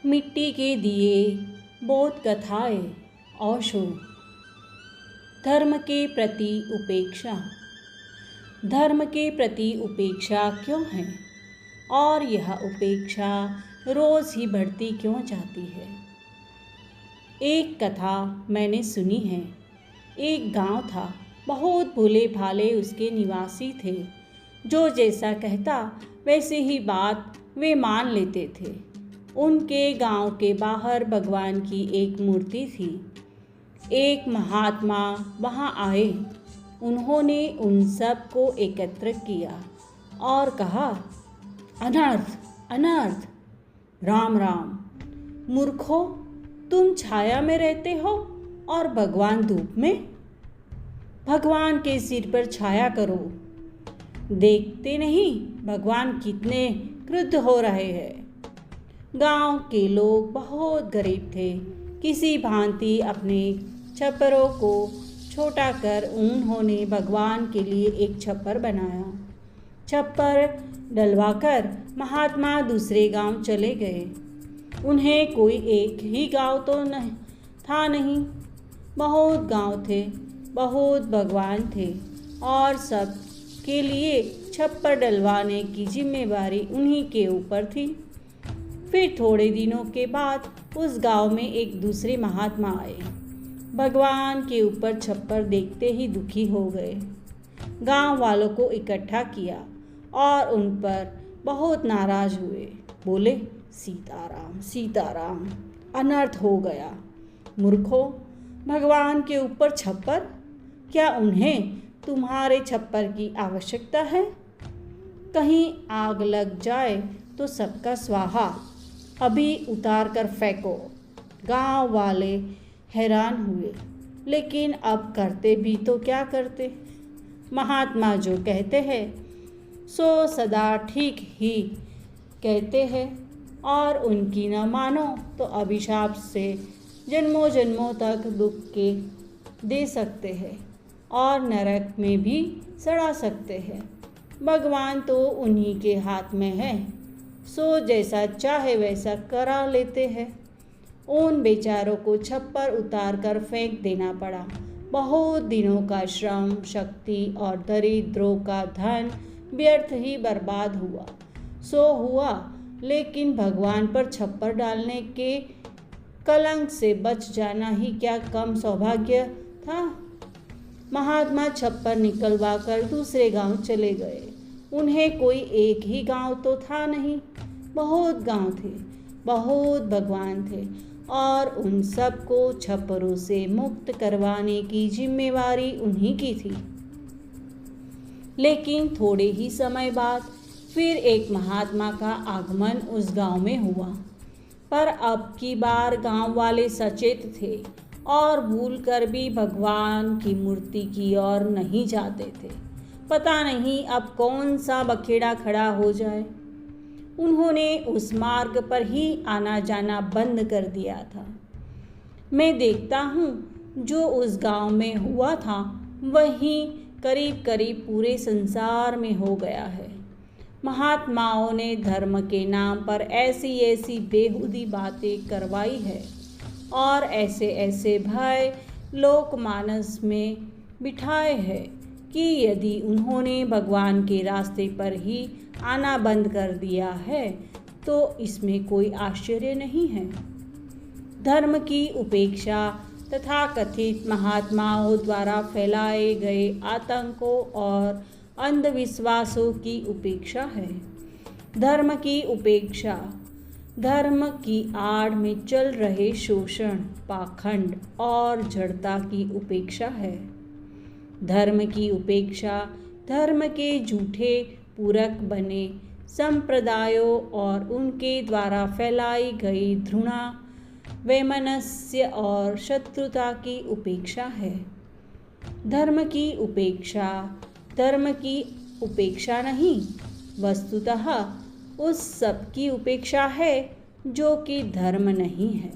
मिट्टी के दिए, बोध कथाएं, ओशो। धर्म के प्रति उपेक्षा। धर्म के प्रति उपेक्षा क्यों है और यह उपेक्षा रोज़ ही बढ़ती क्यों जाती है? एक कथा मैंने सुनी है। एक गांव था, बहुत भोले भाले उसके निवासी थे, जो जैसा कहता वैसे ही बात वे मान लेते थे। उनके गांव के बाहर भगवान की एक मूर्ति थी। एक महात्मा वहां आए। उन्होंने उन सब को एकत्र किया और कहा, अनर्थ अनर्थ, राम राम। मूर्खों, तुम छाया में रहते हो और भगवान धूप में। भगवान के सिर पर छाया करो। देखते नहीं भगवान कितने क्रुद्ध हो रहे हैं। गांव के लोग बहुत गरीब थे। किसी भांति अपने छप्परों को छोटा कर उन्होंने भगवान के लिए एक छप्पर बनाया। छप्पर डलवाकर महात्मा दूसरे गांव चले गए। उन्हें कोई एक ही गांव तो नहीं, बहुत गांव थे, बहुत भगवान थे और सब के लिए छप्पर डलवाने की जिम्मेदारी उन्हीं के ऊपर थी। फिर थोड़े दिनों के बाद उस गांव में एक दूसरे महात्मा आए। भगवान के ऊपर छप्पर देखते ही दुखी हो गए। गांव वालों को इकट्ठा किया और उन पर बहुत नाराज हुए। बोले, सीताराम सीताराम, अनर्थ हो गया। मूर्खों, भगवान के ऊपर छप्पर, क्या उन्हें तुम्हारे छप्पर की आवश्यकता है? कहीं आग लग जाए तो सबका स्वाहा, अभी उतार कर फेंको। गांव वाले हैरान हुए, लेकिन अब करते भी तो क्या करते? महात्मा जो कहते हैं सो सदा ठीक ही कहते हैं और उनकी न मानो तो अभिशाप से जन्मों जन्मों तक दुख के दे सकते हैं और नरक में भी सड़ा सकते हैं। भगवान तो उन्हीं के हाथ में है, सो जैसा चाहे वैसा करा लेते हैं। उन बेचारों को छप्पर उतार कर फेंक देना पड़ा। बहुत दिनों का श्रम, शक्ति और दरिद्रों का धन व्यर्थ ही बर्बाद हुआ। सो हुआ, लेकिन भगवान पर छप्पर डालने के कलंक से बच जाना ही क्या कम सौभाग्य था? महात्मा छप्पर निकलवा कर दूसरे गांव चले गए। उन्हें कोई एक ही गांव तो था नहीं, बहुत गांव थे, बहुत भगवान थे और उन सब को छप्परों से मुक्त करवाने की जिम्मेवारी उन्हीं की थी। लेकिन थोड़े ही समय बाद फिर एक महात्मा का आगमन उस गांव में हुआ, पर अब की बार गांव वाले सचेत थे और भूल कर भी भगवान की मूर्ति की ओर नहीं जाते थे। पता नहीं अब कौन सा बखेड़ा खड़ा हो जाए। उन्होंने उस मार्ग पर ही आना जाना बंद कर दिया था। मैं देखता हूँ जो उस गांव में हुआ था वही करीब करीब पूरे संसार में हो गया है। महात्माओं ने धर्म के नाम पर ऐसी ऐसी बेहुदी बातें करवाई है और ऐसे ऐसे भय लोकमानस में बिठाए हैं कि यदि उन्होंने भगवान के रास्ते पर ही आना बंद कर दिया है तो इसमें कोई आश्चर्य नहीं है। धर्म की उपेक्षा तथा कथित महात्माओं द्वारा फैलाए गए आतंकों और अंधविश्वासों की उपेक्षा है। धर्म की उपेक्षा धर्म की आड़ में चल रहे शोषण, पाखंड और जड़ता की उपेक्षा है। धर्म की उपेक्षा धर्म के झूठे पूरक बने संप्रदायों और उनके द्वारा फैलाई गई घृणा, वैमनस्य और शत्रुता की उपेक्षा है। धर्म की उपेक्षा धर्म की उपेक्षा नहीं, वस्तुतः उस सब की उपेक्षा है जो कि धर्म नहीं है।